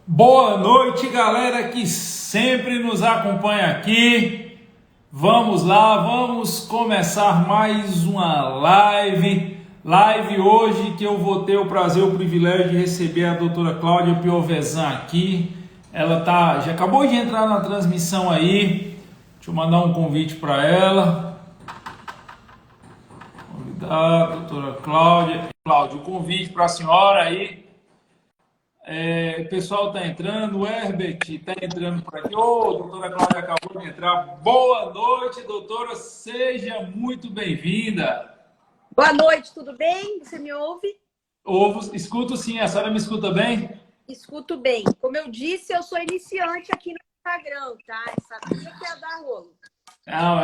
Boa noite, galera que sempre nos acompanha aqui. Vamos lá, vamos começar mais uma live. Live hoje que eu vou ter o prazer, o privilégio de receber a doutora Cláudia Piovesan aqui. Ela já acabou de entrar na transmissão aí. Deixa eu mandar um convite para ela. Convidar a doutora Cláudia. Cláudia, o convite para a senhora aí. O pessoal está entrando, o Herbert está entrando por aqui. Ô, doutora Cláudia acabou de entrar. Boa noite, doutora, seja muito bem-vinda. Boa noite, tudo bem? Você me ouve? Escuto sim, a senhora me escuta bem? Escuto bem. Como eu disse, eu sou iniciante aqui no Instagram, tá? Eu sabia que ia dar rolo. Não,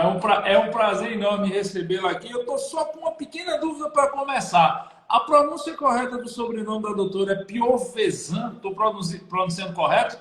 é um prazer enorme recebê-la aqui. Eu estou só com uma pequena dúvida para começar. A pronúncia correta do sobrenome da doutora é Piovesan? Estou pronunciando correto?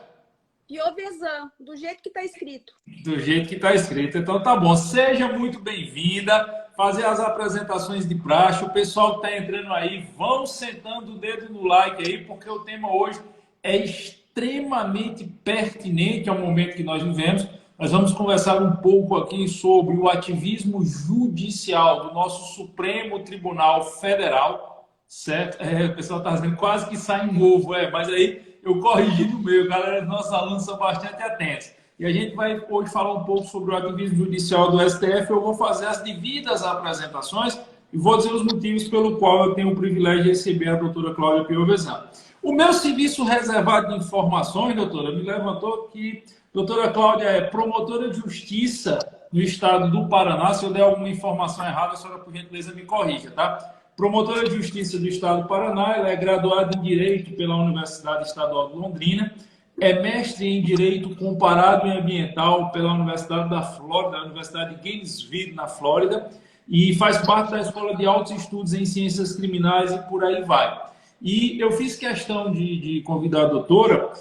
Piovesan, do jeito que está escrito. Do jeito que está escrito. Então tá bom. Seja muito bem-vinda. Fazer as apresentações de praxe. O pessoal que está entrando aí, vão sentando o dedo no like aí, porque o tema hoje é extremamente pertinente ao momento que nós vivemos. Nós vamos conversar um pouco aqui sobre o ativismo judicial do nosso Supremo Tribunal Federal, certo? O pessoal está dizendo quase que sai em ovo, mas aí eu corrigi no meio, galera, nossos alunos são bastante atentos. E a gente vai hoje falar um pouco sobre o ativismo judicial do STF. Eu vou fazer as devidas apresentações e vou dizer os motivos pelo qual eu tenho o privilégio de receber a doutora Cláudia Piovesan. O meu serviço reservado de informações, doutora, me levantou que a doutora Cláudia é promotora de justiça no estado do Paraná. Se eu der alguma informação errada, a senhora, por gentileza, me corrija, tá? Promotora de Justiça do Estado do Paraná, ela é graduada em Direito pela Universidade Estadual de Londrina, é mestre em Direito Comparado e Ambiental pela Universidade da Flórida, a Universidade de Gainesville, na Flórida, e faz parte da Escola de Altos Estudos em Ciências Criminais e por aí vai. E eu fiz questão de convidar a doutora,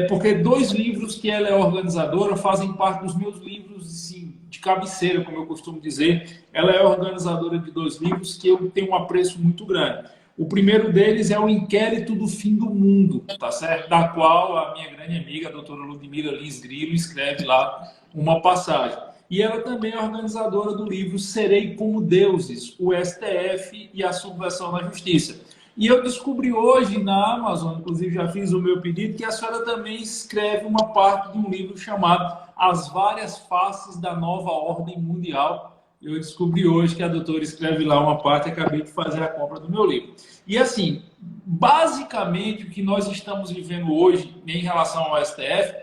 porque dois livros que ela é organizadora fazem parte dos meus livros assim, de cabeceira, como eu costumo dizer. Ela é organizadora de dois livros que eu tenho um apreço muito grande. O primeiro deles é o Inquérito do Fim do Mundo, tá certo? Da qual a minha grande amiga, a doutora Ludmila Lins Grilo, escreve lá uma passagem. E ela também é organizadora do livro Serei como Deuses, o STF e a Subversão na Justiça. E eu descobri hoje na Amazon, inclusive já fiz o meu pedido, que a senhora também escreve uma parte de um livro chamado As Várias Faces da Nova Ordem Mundial. Eu descobri hoje que a doutora escreve lá uma parte e acabei de fazer a compra do meu livro. E assim, basicamente o que nós estamos vivendo hoje em relação ao STF,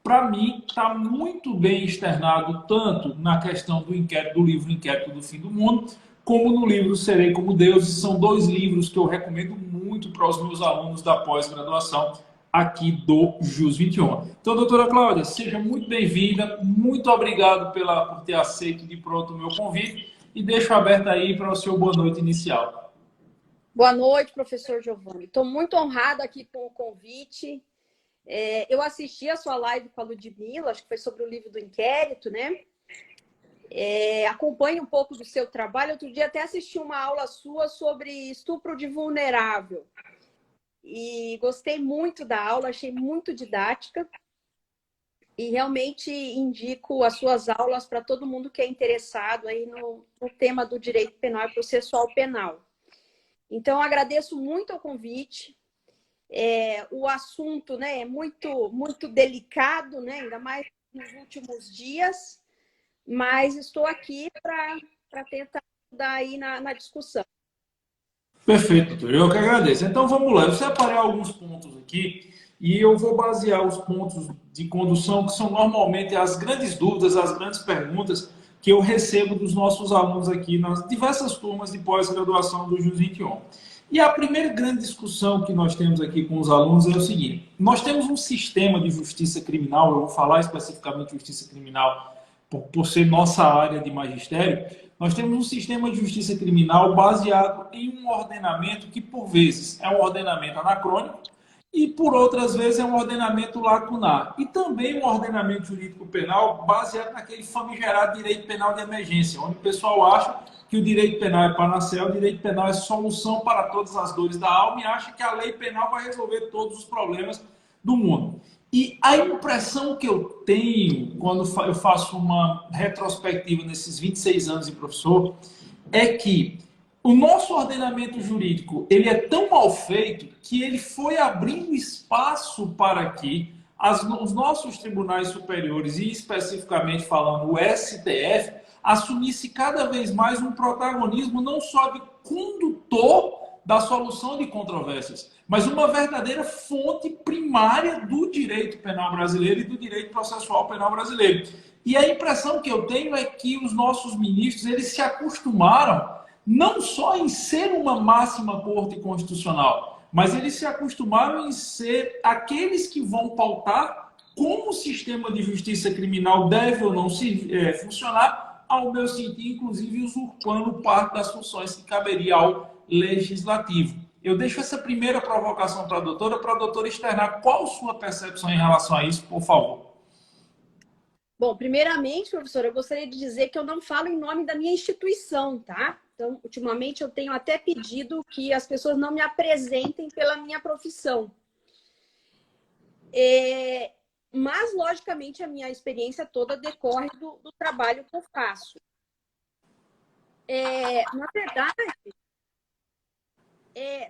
para mim, está muito bem externado tanto na questão do livro Inquérito do Fim do Mundo, como no livro Serei como Deus. São dois livros que eu recomendo muito para os meus alunos da pós-graduação aqui do JUS 21. Então, doutora Cláudia, seja muito bem-vinda, muito obrigado por ter aceito de pronto o meu convite e deixo aberto aí para o seu boa noite inicial. Boa noite, professor Giovanni. Estou muito honrada aqui com o convite. Eu assisti a sua live com a Ludmila, acho que foi sobre o livro do inquérito, né? Acompanho um pouco do seu trabalho. Outro dia até assisti uma aula sua sobre estupro de vulnerável. E gostei muito da aula, achei muito didática. E realmente indico as suas aulas para todo mundo que é interessado aí no tema do direito penal e processual penal. Então, agradeço muito o convite. O assunto, né, é muito, muito delicado, né, ainda mais nos últimos dias. Mas estou aqui para tentar ajudar aí na discussão. Perfeito, doutor. Eu que agradeço. Então, vamos lá. Eu separei alguns pontos aqui e eu vou basear os pontos de condução, que são normalmente as grandes dúvidas, as grandes perguntas que eu recebo dos nossos alunos aqui nas diversas turmas de pós-graduação do JUS 21. E a primeira grande discussão que nós temos aqui com os alunos é o seguinte: nós temos um sistema de justiça criminal, eu vou falar especificamente de justiça criminal por ser nossa área de magistério. Nós temos um sistema de justiça criminal baseado em um ordenamento que, por vezes, é um ordenamento anacrônico e, por outras vezes, é um ordenamento lacunar. E também um ordenamento jurídico penal baseado naquele famigerado direito penal de emergência, onde o pessoal acha que o direito penal é panaceia, o direito penal é solução para todas as dores da alma e acha que a lei penal vai resolver todos os problemas do mundo. E a impressão que eu tenho quando eu faço uma retrospectiva nesses 26 anos de professor é que o nosso ordenamento jurídico ele é tão mal feito que ele foi abrindo espaço para que os nossos tribunais superiores, e especificamente falando o STF, assumisse cada vez mais um protagonismo não só de condutor da solução de controvérsias, mas uma verdadeira fonte primária do direito penal brasileiro e do direito processual penal brasileiro. E a impressão que eu tenho é que os nossos ministros eles se acostumaram não só em ser uma máxima corte constitucional, mas eles se acostumaram em ser aqueles que vão pautar como o sistema de justiça criminal deve ou não funcionar, ao meu sentir, inclusive usurpando parte das funções que caberia ao legislativo. Eu deixo essa primeira provocação para a doutora externar qual a sua percepção em relação a isso, por favor. Bom, primeiramente, professora, eu gostaria de dizer que eu não falo em nome da minha instituição, tá? Então, ultimamente, eu tenho até pedido que as pessoas não me apresentem pela minha profissão. Mas, logicamente, a minha experiência toda decorre do trabalho que eu faço. Na verdade,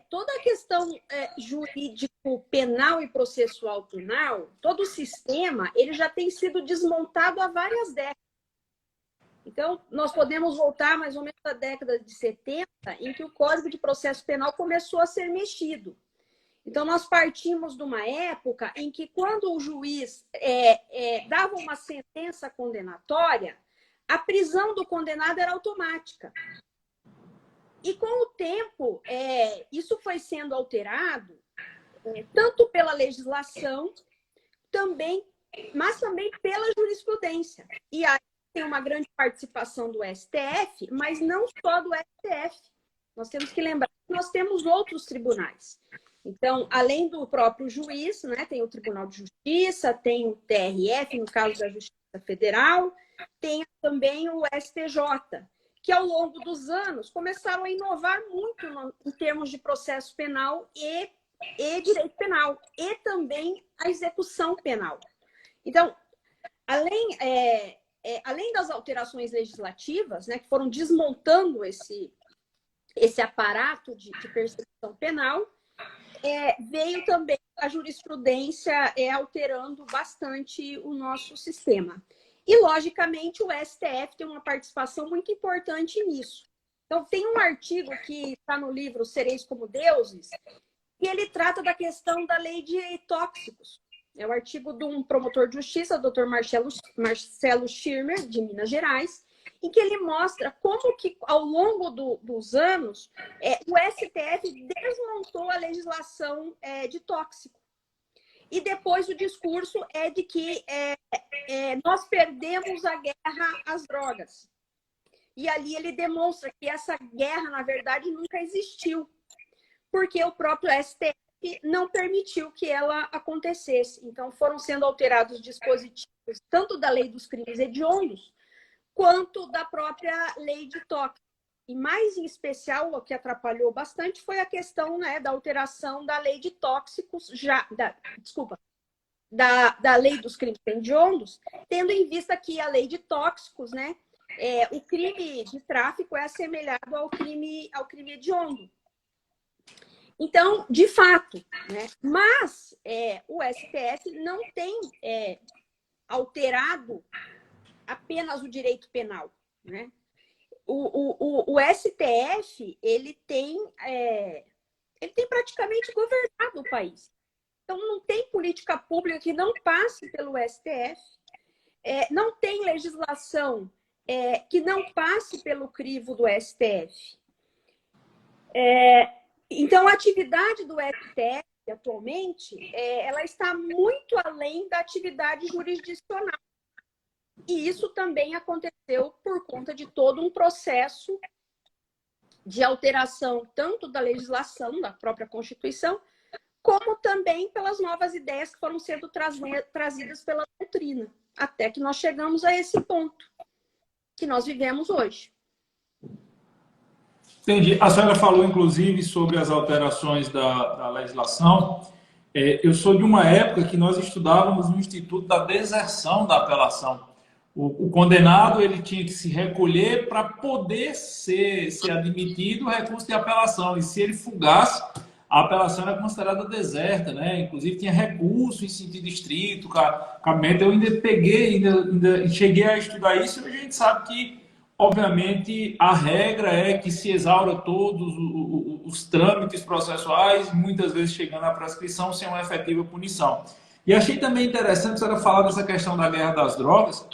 toda a questão jurídico penal e processual penal, todo o sistema, ele já tem sido desmontado há várias décadas. Então, nós podemos voltar mais ou menos à década de 70, em que o Código de Processo Penal começou a ser mexido. Então, nós partimos de uma época em que, quando o juiz dava uma sentença condenatória, a prisão do condenado era automática. E, com o tempo, isso foi sendo alterado, tanto pela legislação, mas também pela jurisprudência. E aí tem uma grande participação do STF, mas não só do STF. Nós temos que lembrar que nós temos outros tribunais. Então, além do próprio juiz, né, tem o Tribunal de Justiça, tem o TRF, no caso da Justiça Federal, tem também o STJ, que ao longo dos anos começaram a inovar muito em termos de processo penal e direito penal, e também a execução penal. Então, além das alterações legislativas, né, que foram desmontando esse aparato de persecução penal, veio também a jurisprudência alterando bastante o nosso sistema. E, logicamente, o STF tem uma participação muito importante nisso. Então, tem um artigo que está no livro Sereis como Deuses, e ele trata da questão da lei de tóxicos. É o artigo de um promotor de justiça, o Dr. Marcelo Schirmer, de Minas Gerais, em que ele mostra como que, ao longo dos anos, o STF desmontou a legislação de tóxico. E depois o discurso é de que nós perdemos a guerra às drogas. E ali ele demonstra que essa guerra, na verdade, nunca existiu, porque o próprio STF não permitiu que ela acontecesse. Então, foram sendo alterados dispositivos, tanto da lei dos crimes hediondos, quanto da própria lei de tóxicos. E mais em especial, o que atrapalhou bastante foi a questão, né, da alteração da lei de tóxicos, da lei dos crimes hediondos, tendo em vista que a lei de tóxicos, né, o crime de tráfico é assemelhado ao crime hediondo. Então, de fato, né, mas o STF não tem alterado apenas o direito penal, né? O STF, ele tem praticamente governado o país. Então, não tem política pública que não passe pelo STF, não tem legislação que não passe pelo crivo do STF. Então, a atividade do STF, atualmente, ela está muito além da atividade jurisdicional. E isso também aconteceu por conta de todo um processo de alteração, tanto da legislação, da própria Constituição, como também pelas novas ideias que foram sendo trazidas pela doutrina, até que nós chegamos a esse ponto que nós vivemos hoje. Entendi. A senhora falou, inclusive, sobre as alterações da legislação. Eu sou de uma época que nós estudávamos no Instituto da Deserção da Apelação. O condenado ele tinha que se recolher para poder ser admitido o recurso de apelação. E se ele fugasse, a apelação era considerada deserta, né? Inclusive tinha recurso em sentido estrito, cabimento. Eu ainda peguei, ainda cheguei a estudar isso, e a gente sabe que, obviamente, a regra é que se exaura todos os trâmites processuais, muitas vezes chegando à prescrição sem uma efetiva punição. E achei também interessante a senhora falar dessa questão da guerra das drogas,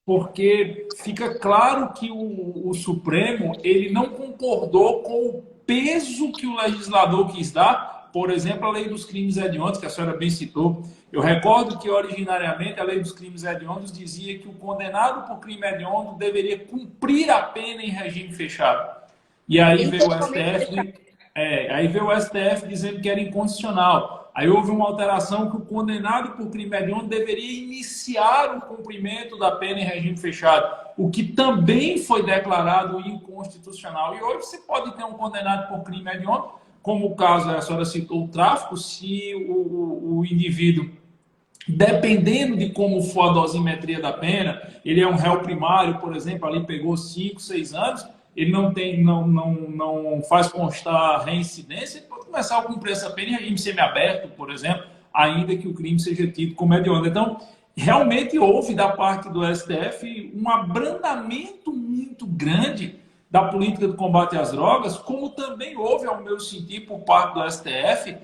porque fica claro que o Supremo ele não concordou com o peso que o legislador quis dar, por exemplo, a lei dos crimes hediondos, que a senhora bem citou. Eu recordo que, originariamente, a lei dos crimes hediondos dizia que o condenado por crime hediondo deveria cumprir a pena em regime fechado. E aí veio o STF, aí veio o STF dizendo que era inconstitucional. Aí houve uma alteração que o condenado por crime hediondo deveria iniciar o cumprimento da pena em regime fechado, o que também foi declarado inconstitucional. E hoje você pode ter um condenado por crime hediondo, como o caso, a senhora citou, o tráfico, se o indivíduo, dependendo de como for a dosimetria da pena, ele é um réu primário, por exemplo, ali pegou 5, 6 anos, ele não faz constar reincidência, ele pode começar a cumprir essa pena em regime semiaberto, por exemplo, ainda que o crime seja tido como hediondo. Então, realmente houve da parte do STF um abrandamento muito grande da política de combate às drogas, como também houve, ao meu sentir, por parte do STF,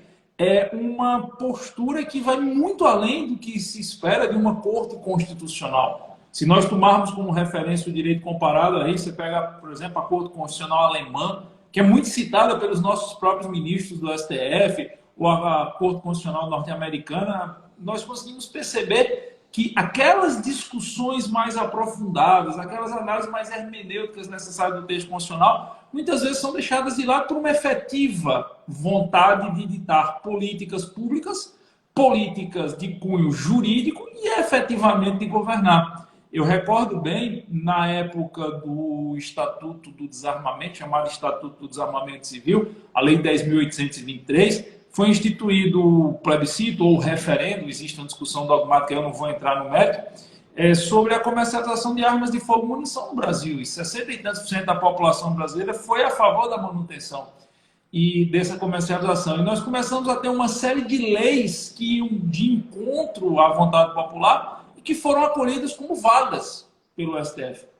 uma postura que vai muito além do que se espera de uma corte constitucional. Se nós tomarmos como referência o direito comparado, aí você pega, por exemplo, a Corte Constitucional Alemã, que é muito citada pelos nossos próprios ministros do STF, ou a Corte Constitucional Norte-Americana, nós conseguimos perceber que aquelas discussões mais aprofundadas, aquelas análises mais hermenêuticas necessárias do texto constitucional, muitas vezes são deixadas de lado por uma efetiva vontade de ditar políticas públicas, políticas de cunho jurídico e efetivamente de governar. Eu recordo bem, na época do Estatuto do Desarmamento, chamado Estatuto do Desarmamento Civil, a Lei 10.823, foi instituído o plebiscito ou referendo, existe uma discussão dogmática, eu não vou entrar no mérito, sobre a comercialização de armas de fogo e munição no Brasil. E 60 e tantos por cento da população brasileira foi a favor da manutenção e dessa comercialização. E nós começamos a ter uma série de leis que iam de encontro à vontade popular e que foram acolhidas como válidas pelo STF.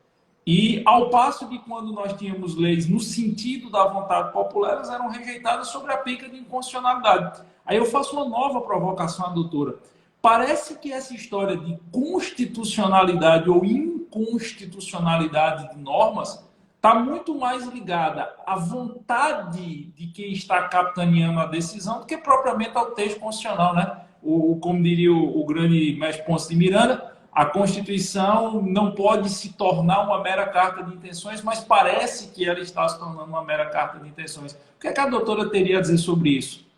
E ao passo que quando nós tínhamos leis no sentido da vontade popular, elas eram rejeitadas sobre a penca de inconstitucionalidade. Aí eu faço uma nova provocação à doutora. Parece que essa história de constitucionalidade ou inconstitucionalidade de normas está muito mais ligada à vontade de quem está capitaneando a decisão do que propriamente ao texto constitucional, né? Como diria o grande mestre Ponce de Miranda, a Constituição não pode se tornar uma mera carta de intenções, mas parece que ela está se tornando uma mera carta de intenções. O que é que a doutora teria a dizer sobre isso?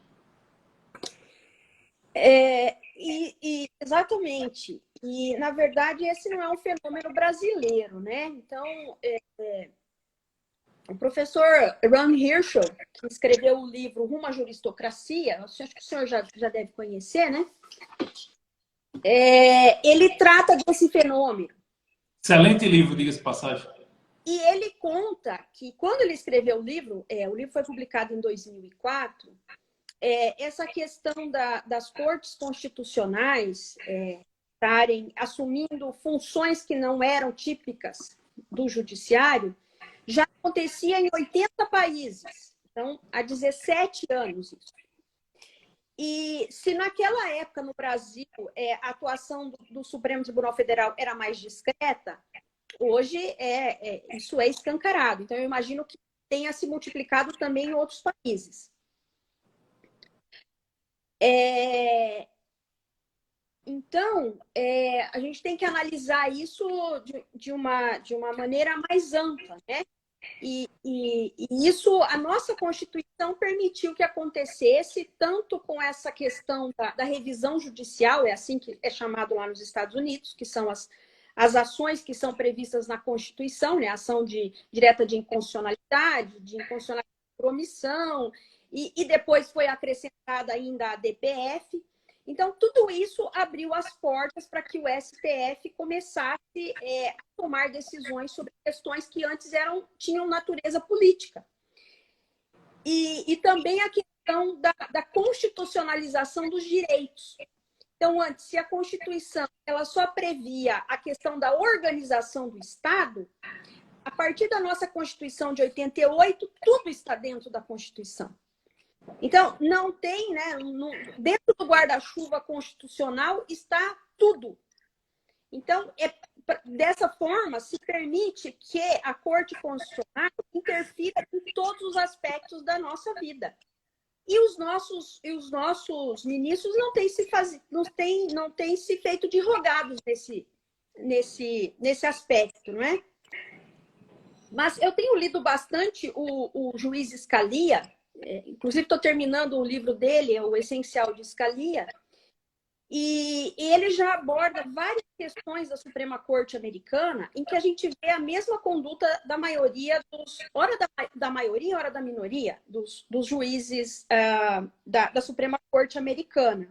Exatamente. E, na verdade, esse não é um fenômeno brasileiro, né? Então, o professor Ron Hirschel, que escreveu o livro Rumo à Juristocracia, acho que o senhor já deve conhecer, né? Ele trata desse fenômeno. Excelente livro, diga-se de passagem. E ele conta que quando ele escreveu o livro foi publicado em 2004, essa questão das cortes constitucionais estarem assumindo funções que não eram típicas do judiciário já acontecia em 80 países. Então, há 17 anos isso. E se naquela época no Brasil a atuação do Supremo Tribunal Federal era mais discreta, hoje isso é escancarado. Então, eu imagino que tenha se multiplicado também em outros países. Então, a gente tem que analisar isso de uma maneira mais ampla, né? E isso, a nossa Constituição permitiu que acontecesse, tanto com essa questão da revisão judicial, é assim que é chamado lá nos Estados Unidos, que são as ações que são previstas na Constituição, né? Ação direta de inconstitucionalidade por omissão, e depois foi acrescentada ainda a DPF. Então, tudo isso abriu as portas para que o STF começasse a tomar decisões sobre questões que antes tinham natureza política. E também a questão da constitucionalização dos direitos. Então, antes, se a Constituição ela só previa a questão da organização do Estado, a partir da nossa Constituição de 88, tudo está dentro da Constituição. Então, não tem, né? Dentro do guarda-chuva constitucional está tudo. Então, dessa forma, se permite que a Corte Constitucional interfira em todos os aspectos da nossa vida. E os nossos ministros não têm se feito de rogados nesse aspecto, não é? Mas eu tenho lido bastante o juiz Scalia, inclusive estou terminando o livro dele, O Essencial de Scalia, e ele já aborda várias questões da Suprema Corte Americana em que a gente vê a mesma conduta da maioria da maioria, hora da minoria, dos juízes da Suprema Corte Americana.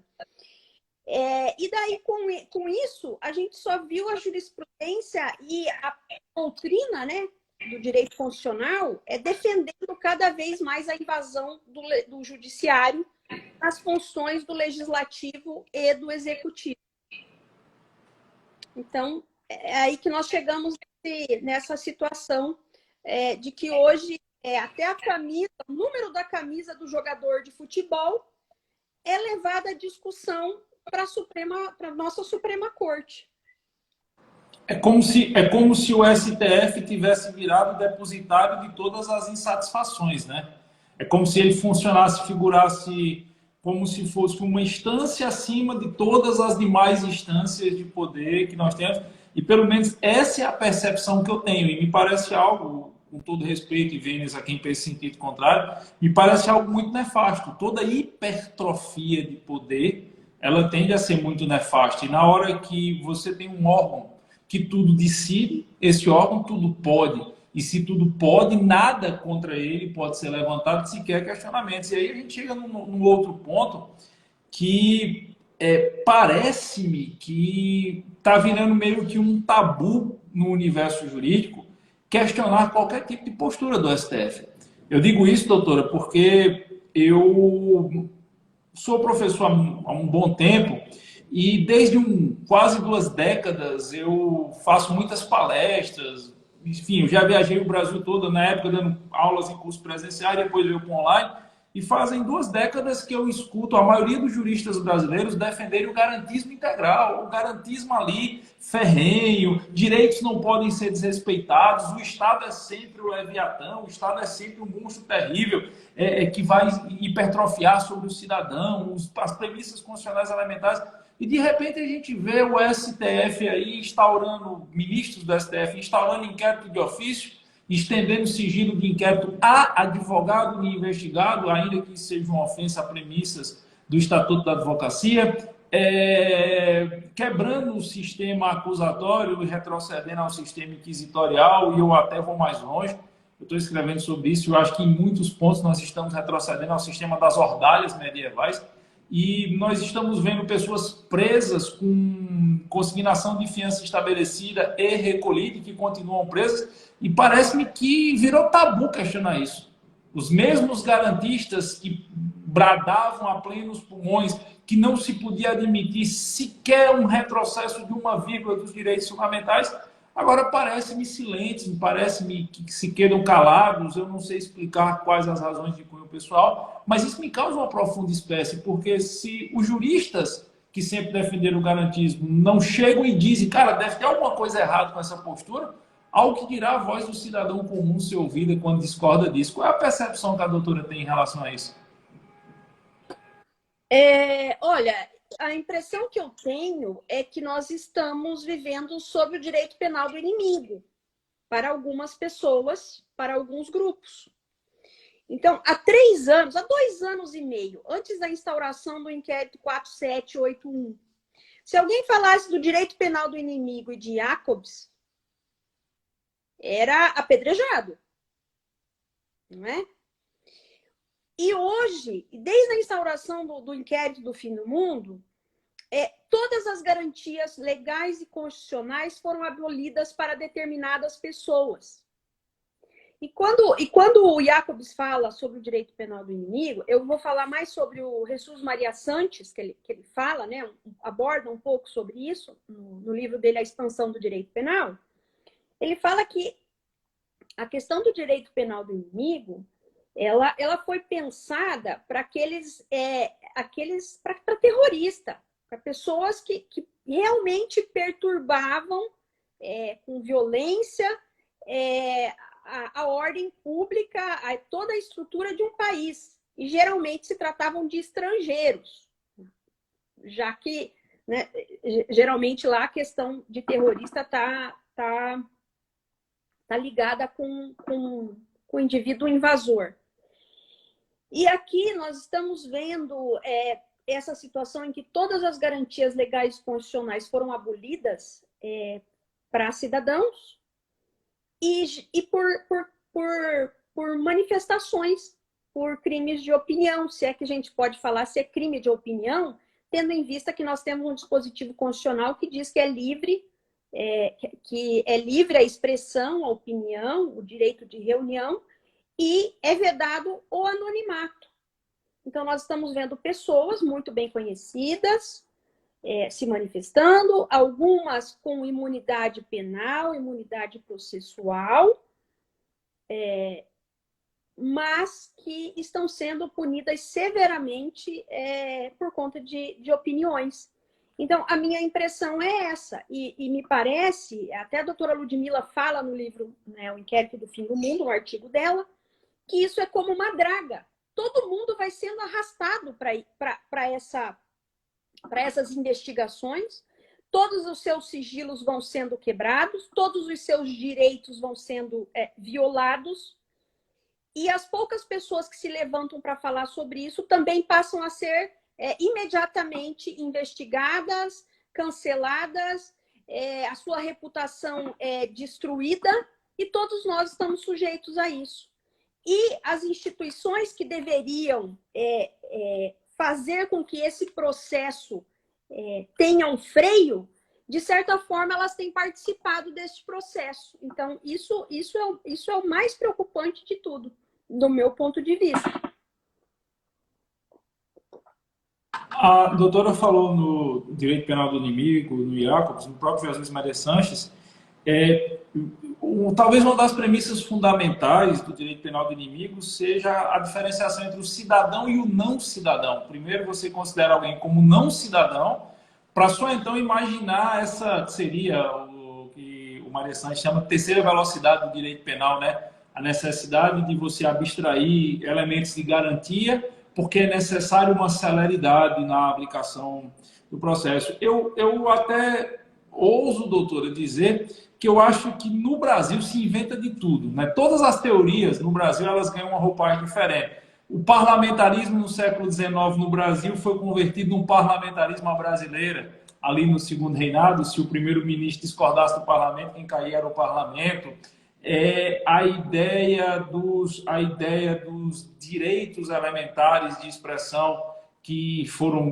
E daí, com isso, a gente só viu a jurisprudência e a doutrina, né, do direito constitucional defendendo cada vez mais a invasão do judiciário nas funções do legislativo e do executivo. Então, é aí que nós chegamos nessa situação de que hoje até a camisa, o número da camisa do jogador de futebol é levada à discussão para a nossa Suprema Corte. É como se o STF tivesse virado depositário de todas as insatisfações, né? É como se ele funcionasse, figurasse como se fosse uma instância acima de todas as demais instâncias de poder que nós temos. E pelo menos essa é a percepção que eu tenho. E me parece algo, com todo respeito, e Vênus a quem pensa em sentido contrário, me parece algo muito nefasto. Toda hipertrofia de poder, ela tende a ser muito nefasta. E na hora que você tem um órgão que tudo decide, esse órgão tudo pode. E se tudo pode, nada contra ele pode ser levantado, sequer questionamentos. E aí a gente chega num outro ponto que parece-me que está virando meio que um tabu no universo jurídico questionar qualquer tipo de postura do STF. Eu digo isso, doutora, porque eu sou professor há um bom tempo e desde quase 2 décadas eu faço muitas palestras. Enfim, eu já viajei o Brasil todo na época dando aulas em curso presencial, depois veio para online. E fazem 2 décadas que eu escuto a maioria dos juristas brasileiros defenderem o garantismo integral, o garantismo ali ferrenho, direitos não podem ser desrespeitados, o Estado é sempre o leviatão, o Estado é sempre um monstro terrível que vai hipertrofiar sobre o cidadão, as premissas constitucionais elementares. E de repente a gente vê o STF aí instaurando, ministros do STF instaurando inquérito de ofício, estendendo o sigilo de inquérito a advogado e investigado, ainda que seja uma ofensa a premissas do Estatuto da Advocacia, quebrando o sistema acusatório e retrocedendo ao sistema inquisitorial, e eu até vou mais longe. Eu estou escrevendo sobre isso, eu acho que em muitos pontos nós estamos retrocedendo ao sistema das ordalhas medievais, e nós estamos vendo pessoas presas com consignação de fiança estabelecida e recolhida, que continuam presas, e parece-me que virou tabu questionar isso. Os mesmos garantistas que bradavam a plenos pulmões que não se podia admitir sequer um retrocesso de uma vírgula dos direitos fundamentais, agora parecem-me silentes, parece-me que se quedam calados. Eu não sei explicar quais as razões de cunho pessoal, mas isso me causa uma profunda espécie, porque se os juristas que sempre defenderam o garantismo não chegam e dizem, cara, deve ter alguma coisa errada com essa postura, ao que dirá a voz do cidadão comum ser ouvida quando discorda disso. Qual é a percepção que a doutora tem em relação a isso? Olha, a impressão que eu tenho é que nós estamos vivendo sob o direito penal do inimigo, para algumas pessoas, para alguns grupos. Então, há 2 anos e meio, antes da instauração do inquérito 4781, se alguém falasse do direito penal do inimigo e de Jacobs, era apedrejado, não é? E hoje, desde a instauração do inquérito do fim do mundo, todas as garantias legais e constitucionais foram abolidas para determinadas pessoas. E quando o Jacobs fala sobre o direito penal do inimigo, eu vou falar mais sobre o Jesus Maria Sanches, que ele fala, né, aborda um pouco sobre isso no livro dele, A Expansão do Direito Penal. Ele fala que a questão do direito penal do inimigo, ela foi pensada para para terrorista, para pessoas que realmente perturbavam com violência a ordem pública, toda a estrutura de um país. E geralmente se tratavam de estrangeiros, já que, né, geralmente lá a questão de terrorista está ligada com o indivíduo invasor. E aqui nós estamos vendo essa situação em que todas as garantias legais e constitucionais foram abolidas para cidadãos e por manifestações, por crimes de opinião, se é que a gente pode falar se é crime de opinião, tendo em vista que nós temos um dispositivo constitucional que diz que é livre a expressão, a opinião, o direito de reunião, e é vedado o anonimato. Então, nós estamos vendo pessoas muito bem conhecidas se manifestando, algumas com imunidade penal, imunidade processual, mas que estão sendo punidas severamente por conta de opiniões. Então, a minha impressão é essa, e me parece, até a doutora Ludmila fala no livro, né, O Inquérito do Fim do Mundo, um artigo dela, que isso é como uma draga. Todo mundo vai sendo arrastado para essas investigações, todos os seus sigilos vão sendo quebrados, todos os seus direitos vão sendo violados, e as poucas pessoas que se levantam para falar sobre isso também passam a ser imediatamente investigadas, canceladas, a sua reputação é destruída, e todos nós estamos sujeitos a isso. E as instituições que deveriam fazer com que esse processo tenha um freio, de certa forma, elas têm participado desse processo. Então, isso é o mais preocupante de tudo, do meu ponto de vista. A doutora falou no direito penal do inimigo, no Jacobs, no próprio Jesus Maria Sanches, talvez uma das premissas fundamentais do direito penal do inimigo seja a diferenciação entre o cidadão e o não cidadão. Primeiro, você considera alguém como não cidadão, para só então imaginar essa que seria o que o Maria Sanches chama de terceira velocidade do direito penal, né? A necessidade de você abstrair elementos de garantia, porque é necessário uma celeridade na aplicação do processo. Eu até ouso, doutora, dizer que eu acho que no Brasil se inventa de tudo, né? Todas as teorias no Brasil elas ganham uma roupagem diferente. O parlamentarismo no século XIX no Brasil foi convertido num parlamentarismo à brasileira, ali no segundo reinado. Se o primeiro-ministro discordasse do parlamento, quem caía era o parlamento. A ideia dos direitos elementares de expressão que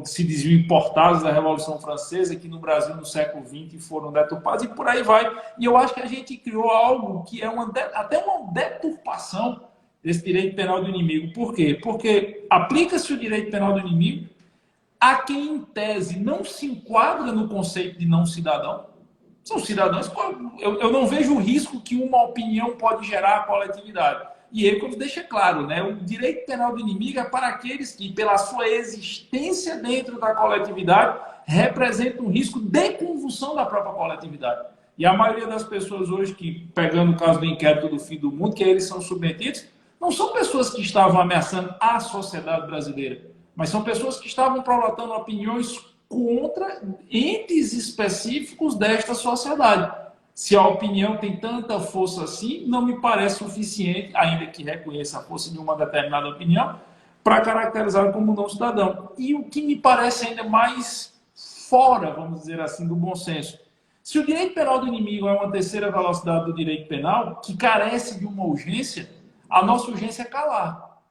se diziam importados da Revolução Francesa, que no Brasil, no século XX, foram deturpados, e por aí vai. E eu acho que a gente criou algo que é até uma deturpação desse direito penal do inimigo. Por quê? Porque aplica-se o direito penal do inimigo a quem, em tese, não se enquadra no conceito de não cidadão. São cidadãos, eu não vejo o risco que uma opinião pode gerar à coletividade. E ele deixa claro, né? O direito penal do inimigo é para aqueles que, pela sua existência dentro da coletividade, representam um risco de convulsão da própria coletividade. E a maioria das pessoas hoje, que pegando o caso do inquérito do fim do mundo, que eles são submetidos, não são pessoas que estavam ameaçando a sociedade brasileira, mas são pessoas que estavam prolatando opiniões contra entes específicos desta sociedade. Se a opinião tem tanta força assim, não me parece suficiente, ainda que reconheça a força de uma determinada opinião, para caracterizar como não cidadão. E o que me parece ainda mais fora, vamos dizer assim, do bom senso. Se o direito penal do inimigo é uma terceira velocidade do direito penal, que carece de uma urgência, a nossa urgência é calar.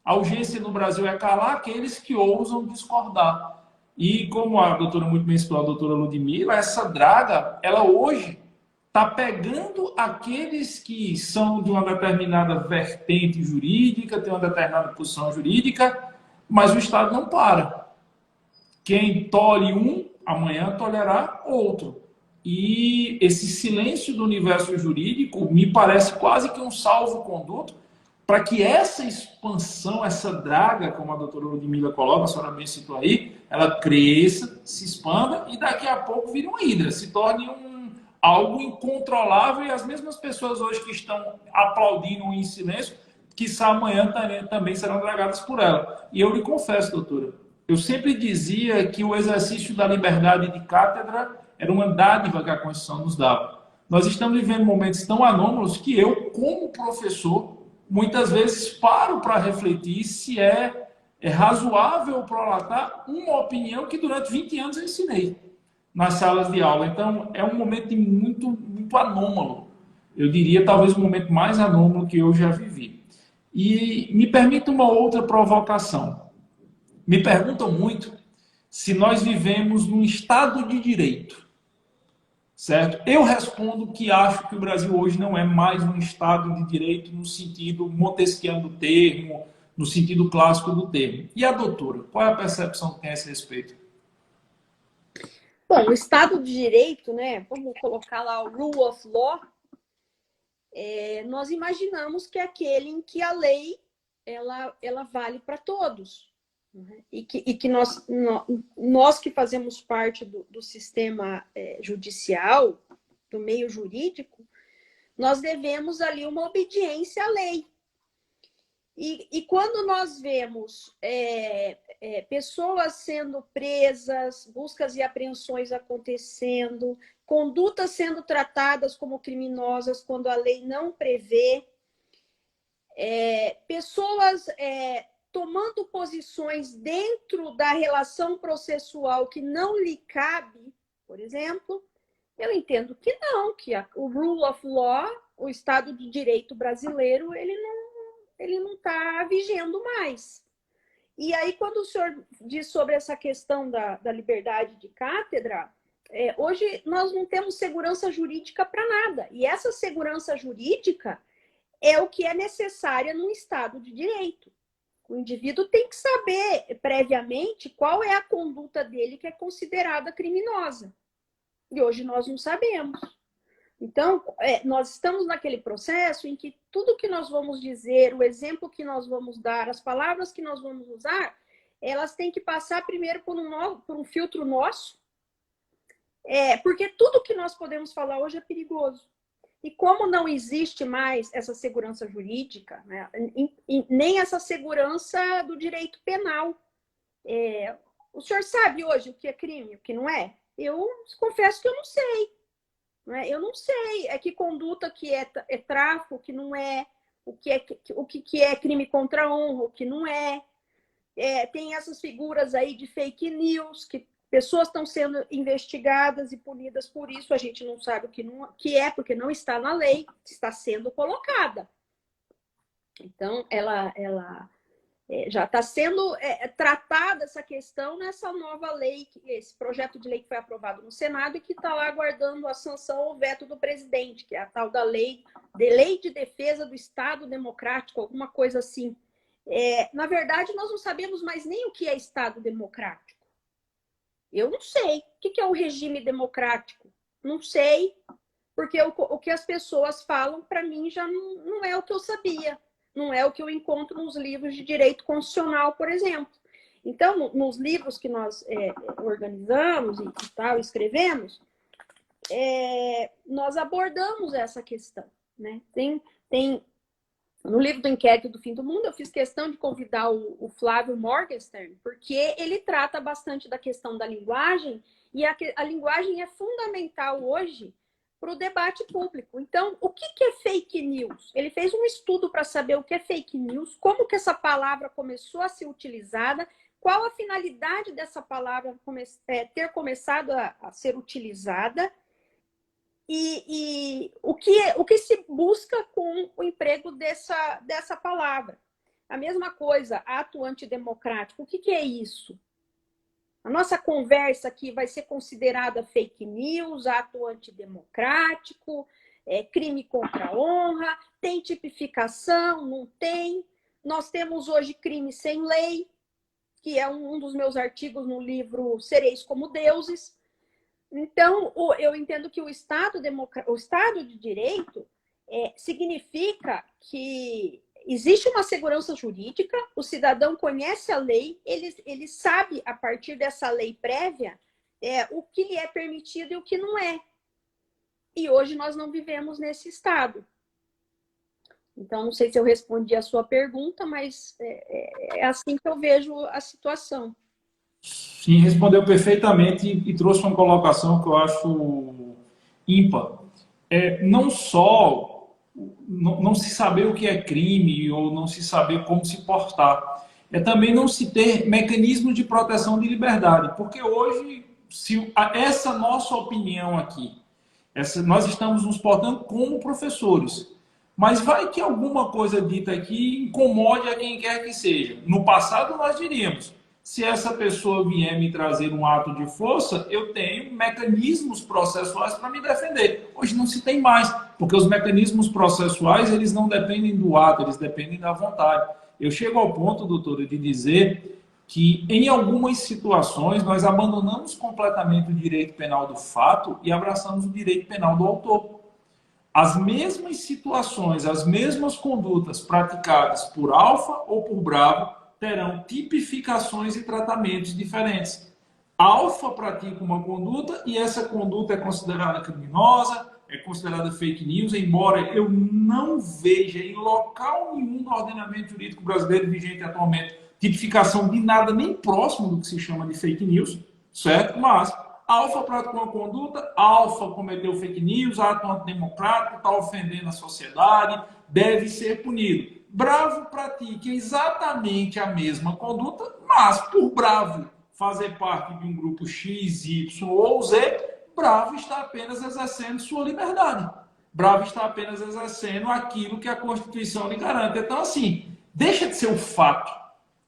A urgência no Brasil é calar aqueles que ousam discordar. E como a doutora muito bem explicou, a doutora Ludmila, essa draga, ela hoje está pegando aqueles que são de uma determinada vertente jurídica, tem uma determinada posição jurídica, mas o Estado não para. Quem tolhe um, amanhã tolerará outro. E esse silêncio do universo jurídico me parece quase que um salvo-conduto para que essa expansão, essa draga, como a doutora Ludmila coloca, a senhora bem citou aí, ela cresça, se expanda e daqui a pouco vire uma hidra, se torne algo incontrolável e as mesmas pessoas hoje que estão aplaudindo em silêncio, quiçá amanhã também serão dragadas por ela. E eu lhe confesso, doutora, eu sempre dizia que o exercício da liberdade de cátedra era uma dádiva que a Constituição nos dava. Nós estamos vivendo momentos tão anômalos que eu, como professor, muitas vezes paro para refletir se é razoável prolatar uma opinião que durante 20 anos eu ensinei nas salas de aula. Então, é um momento muito, muito anômalo. Eu diria, talvez, o momento mais anômalo que eu já vivi. E me permita uma outra provocação. Me perguntam muito se nós vivemos num Estado de Direito, certo? Eu respondo que acho que o Brasil hoje não é mais um Estado de Direito no sentido montesquiano do termo, no sentido clássico do termo. E a doutora, qual é a percepção que tem a esse respeito? Bom, o Estado de Direito, né? Vamos colocar lá o Rule of Law. Nós imaginamos que é aquele em que a lei ela vale para todos. Né? E que nós que fazemos parte do sistema judicial, do meio jurídico, nós devemos ali uma obediência à lei. E quando nós vemos pessoas sendo presas, buscas e apreensões acontecendo, condutas sendo tratadas como criminosas quando a lei não prevê, pessoas tomando posições dentro da relação processual que não lhe cabe, por exemplo, eu entendo que não, que o rule of law, o Estado de Direito brasileiro, ele não está vigendo mais. E aí, quando o senhor diz sobre essa questão da liberdade de cátedra, hoje nós não temos segurança jurídica para nada. E essa segurança jurídica é o que é necessária num Estado de Direito. O indivíduo tem que saber previamente qual é a conduta dele que é considerada criminosa. E hoje nós não sabemos. Então, nós estamos naquele processo em que tudo que nós vamos dizer, o exemplo que nós vamos dar, as palavras que nós vamos usar, elas têm que passar primeiro por um filtro nosso, porque tudo que nós podemos falar hoje é perigoso. E como não existe mais essa segurança jurídica, né, nem essa segurança do direito penal, o senhor sabe hoje o que é crime, o que não é? Eu confesso que eu não sei. Eu não sei que conduta que é tráfico, o que não é, o que é crime contra a honra, o que não é. Tem essas figuras aí de fake news, que pessoas estão sendo investigadas e punidas por isso, a gente não sabe o que é, porque não está na lei, está sendo colocada. Então, ela já está sendo tratada essa questão nessa nova lei, esse projeto de lei que foi aprovado no Senado e que está lá aguardando a sanção ou veto do presidente, que é a tal da lei de defesa do Estado Democrático, alguma coisa assim. Na verdade, nós não sabemos mais nem o que é Estado Democrático. Eu não sei. O que é o regime democrático? Não sei, porque o que as pessoas falam, para mim, já não é o que eu sabia. Não é o que eu encontro nos livros de direito constitucional, por exemplo. Então, nos livros que nós organizamos e tal, escrevemos, nós abordamos essa questão. Né? No livro do Inquérito do Fim do Mundo, eu fiz questão de convidar o Flávio Morgenstern, porque ele trata bastante da questão da linguagem, e a linguagem é fundamental hoje para o debate público. Então, o que é fake news? Ele fez um estudo para saber o que é fake news, como que essa palavra começou a ser utilizada, qual a finalidade dessa palavra ter começado a ser utilizada e o que se busca com o emprego dessa palavra. A mesma coisa, ato antidemocrático. O que que é isso? A nossa conversa aqui vai ser considerada fake news, ato antidemocrático, crime contra a honra, tem tipificação, não tem. Nós temos hoje crime sem lei, que é um dos meus artigos no livro Sereis como Deuses. Então, eu entendo que o Estado de Direito significa que existe uma segurança jurídica, o cidadão conhece a lei, ele sabe, a partir dessa lei prévia, o que lhe é permitido e o que não é. E hoje nós não vivemos nesse estado. Então, não sei se eu respondi a sua pergunta, mas é assim que eu vejo a situação. Sim, respondeu perfeitamente e trouxe uma colocação que eu acho ímpar. Não só não se saber o que é crime ou não se saber como se portar, é também não se ter mecanismos de proteção de liberdade, porque hoje, se essa nossa opinião aqui, nós estamos nos portando como professores, mas vai que alguma coisa dita aqui incomode a quem quer que seja. No passado nós diríamos, se essa pessoa vier me trazer um ato de força, eu tenho mecanismos processuais para me defender. Hoje não se tem mais, porque os mecanismos processuais, eles não dependem do ato, eles dependem da vontade. Eu chego ao ponto, doutora, de dizer que em algumas situações nós abandonamos completamente o direito penal do fato e abraçamos o direito penal do autor. As mesmas situações, as mesmas condutas praticadas por Alfa ou por Bravo terão tipificações e tratamentos diferentes. Alfa pratica uma conduta e essa conduta é considerada criminosa, é considerada fake news, embora eu não veja em local nenhum do ordenamento jurídico brasileiro vigente atualmente tipificação de nada nem próximo do que se chama de fake news, certo? Mas Alfa praticou uma conduta, Alfa cometeu fake news, ato antidemocrático, está ofendendo a sociedade, deve ser punido. Bravo pratica exatamente a mesma conduta, mas por Bravo fazer parte de um grupo X, Y ou Z, Bravo está apenas exercendo sua liberdade. Bravo está apenas exercendo aquilo que a Constituição lhe garante. Então, assim, deixa de ser o fato,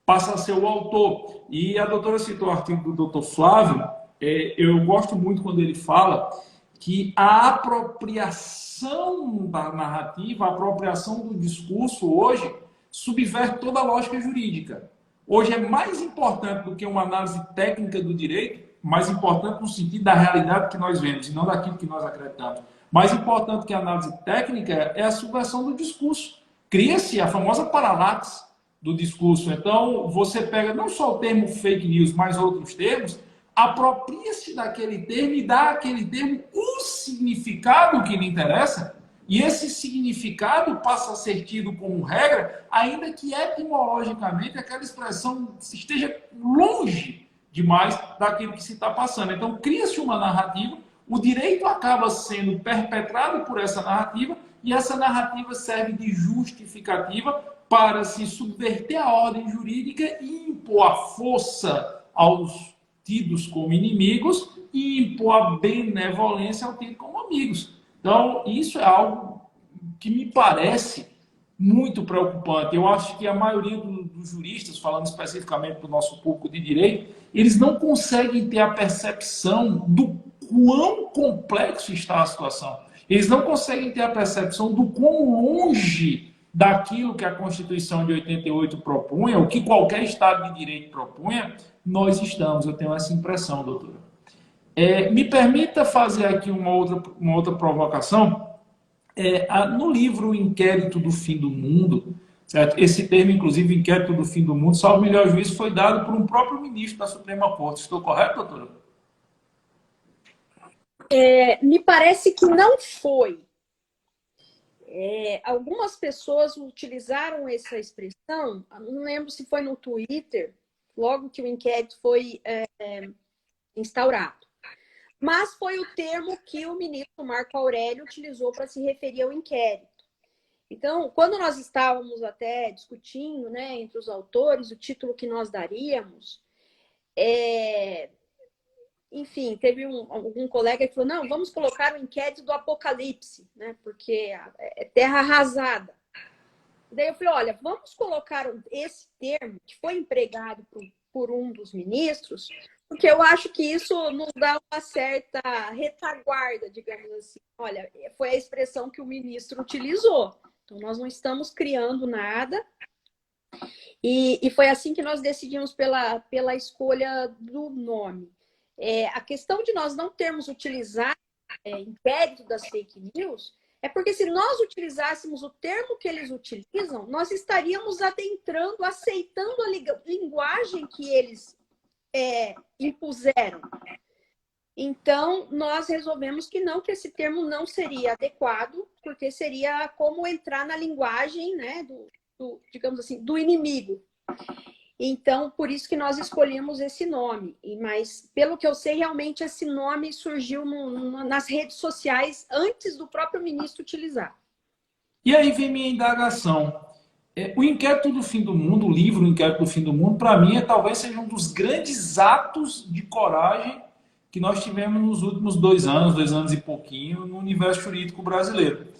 passa a ser o autor. E a doutora citou o artigo do doutor Flávio, eu gosto muito quando ele fala que a apropriação da narrativa, a apropriação do discurso hoje subverte toda a lógica jurídica. Hoje é mais importante do que uma análise técnica do direito, mais importante no sentido da realidade que nós vemos e não daquilo que nós acreditamos. Mais importante que a análise técnica é a subversão do discurso. Cria-se a famosa paralaxe do discurso. Então, você pega não só o termo fake news, mas outros termos, apropria-se daquele termo e dá àquele termo o significado que lhe interessa, e esse significado passa a ser tido como regra, ainda que etimologicamente aquela expressão esteja longe demais daquilo que se está passando. Então, cria-se uma narrativa, o direito acaba sendo perpetrado por essa narrativa, e essa narrativa serve de justificativa para se subverter a ordem jurídica e impor a força aos tidos como inimigos e impor a benevolência ao tido como amigos. Então, isso é algo que me parece muito preocupante. Eu acho que a maioria dos juristas, falando especificamente do nosso público de direito, eles não conseguem ter a percepção do quão complexo está a situação. Eles não conseguem ter a percepção do quão longe daquilo que a Constituição de 88 propunha, o que qualquer Estado de Direito propunha, nós estamos. Eu tenho essa impressão, doutora. Me permita fazer aqui uma outra provocação. No livro Inquérito do Fim do Mundo, certo? Esse termo, inclusive, Inquérito do Fim do Mundo, salvo melhor juízo, foi dado por um próprio ministro da Suprema Corte. Estou correto, doutora? Me parece que não foi. Algumas pessoas utilizaram essa expressão, não lembro se foi no Twitter, logo que o inquérito foi instaurado. Mas foi o termo que o ministro Marco Aurélio utilizou para se referir ao inquérito. Então, quando nós estávamos até discutindo, né, entre os autores, o título que nós daríamos, enfim, teve algum colega que falou, não, vamos colocar o inquérito do Apocalipse, né, porque é terra arrasada. Daí eu falei, olha, vamos colocar esse termo que foi empregado por um dos ministros, porque eu acho que isso nos dá uma certa retaguarda, digamos assim. Olha, foi a expressão que o ministro utilizou. Então, nós não estamos criando nada. E foi assim que nós decidimos pela escolha do nome. A questão de nós não termos utilizado inquérito das fake news é porque se nós utilizássemos o termo que eles utilizam, nós estaríamos adentrando, aceitando a linguagem que eles impuseram. Então, nós resolvemos que não, que esse termo não seria adequado, porque seria como entrar na linguagem, né, digamos assim, do inimigo. Então, por isso que nós escolhemos esse nome. Mas, pelo que eu sei, realmente esse nome surgiu nas redes sociais antes do próprio ministro utilizar. E aí vem minha indagação. O Inquérito do Fim do Mundo, o livro O Inquérito do Fim do Mundo, para mim, talvez seja um dos grandes atos de coragem que nós tivemos nos últimos 2 anos e pouquinho, no universo jurídico brasileiro.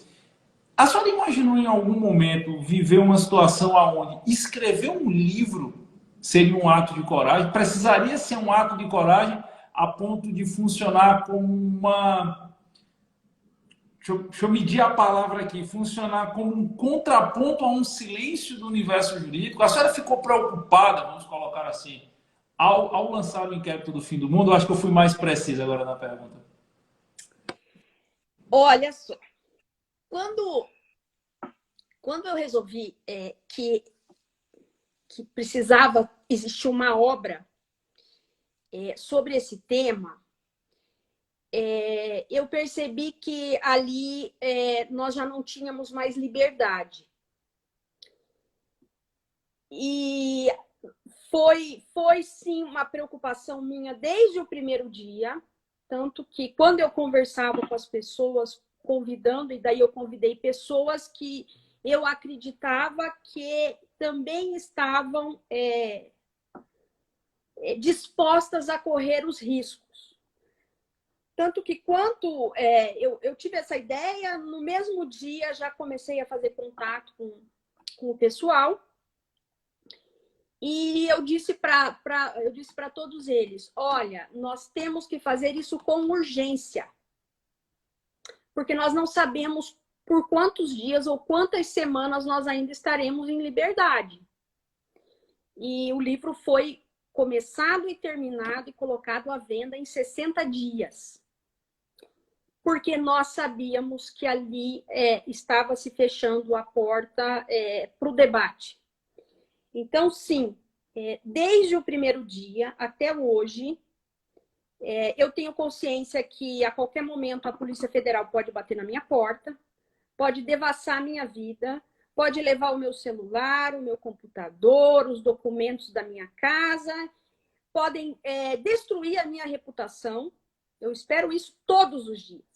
A senhora imaginou em algum momento viver uma situação onde escrever um livro seria um ato de coragem? Precisaria ser um ato de coragem a ponto de funcionar como uma... Deixa eu medir a palavra aqui. Funcionar como um contraponto a um silêncio do universo jurídico? A senhora ficou preocupada, vamos colocar assim, ao lançar o Inquérito do Fim do Mundo? Eu acho que eu fui mais preciso agora na pergunta. Olha só. Quando eu resolvi que precisava existir uma obra sobre esse tema, eu percebi que ali nós já não tínhamos mais liberdade. E foi sim uma preocupação minha desde o primeiro dia, tanto que quando eu conversava com as pessoas, convidando, e daí eu convidei pessoas que eu acreditava que também estavam dispostas a correr os riscos. Tanto que quando eu tive essa ideia, no mesmo dia já comecei a fazer contato com o pessoal e eu disse para todos eles, olha, nós temos que fazer isso com urgência, porque nós não sabemos por quantos dias ou quantas semanas nós ainda estaremos em liberdade. E o livro foi começado e terminado e colocado à venda em 60 dias. Porque nós sabíamos que ali estava se fechando a porta para o debate. Então, sim, desde o primeiro dia até hoje, eu tenho consciência que a qualquer momento a Polícia Federal pode bater na minha porta, pode devassar a minha vida, pode levar o meu celular, o meu computador, os documentos da minha casa, podem destruir a minha reputação. Eu espero isso todos os dias.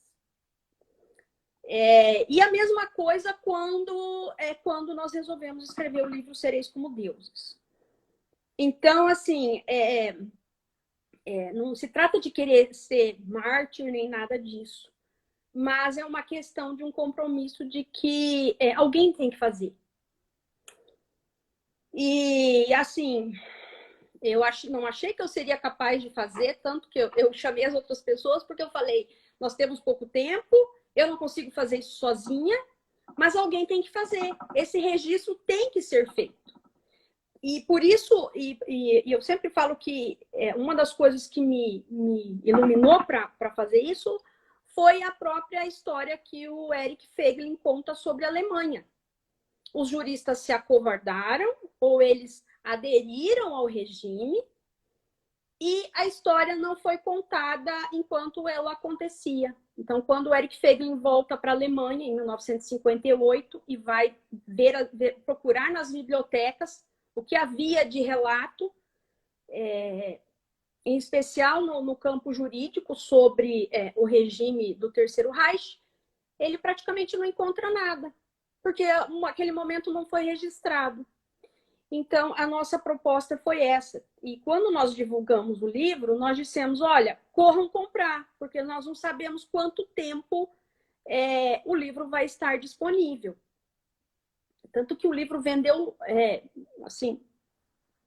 E a mesma coisa quando nós resolvemos escrever o livro Sereis como Deuses. Então, assim, não se trata de querer ser mártir nem nada disso, mas é uma questão de um compromisso de que alguém tem que fazer. E, assim, não achei que eu seria capaz de fazer, tanto que eu chamei as outras pessoas, porque eu falei, nós temos pouco tempo, eu não consigo fazer isso sozinha, mas alguém tem que fazer. Esse registro tem que ser feito. E por isso, eu sempre falo que uma das coisas que me iluminou para fazer isso foi a própria história que o Eric Feiglin conta sobre a Alemanha. Os juristas se acovardaram, ou eles aderiram ao regime, e a história não foi contada enquanto ela acontecia. Então, quando o Eric Feiglin volta para a Alemanha, em 1958, e vai procurar nas bibliotecas o que havia de relato, em especial no campo jurídico, sobre o regime do Terceiro Reich, ele praticamente não encontra nada, porque aquele momento não foi registrado. Então, a nossa proposta foi essa. E quando nós divulgamos o livro, nós dissemos, olha, corram comprar, porque nós não sabemos quanto tempo o livro vai estar disponível. Tanto que o livro vendeu, assim,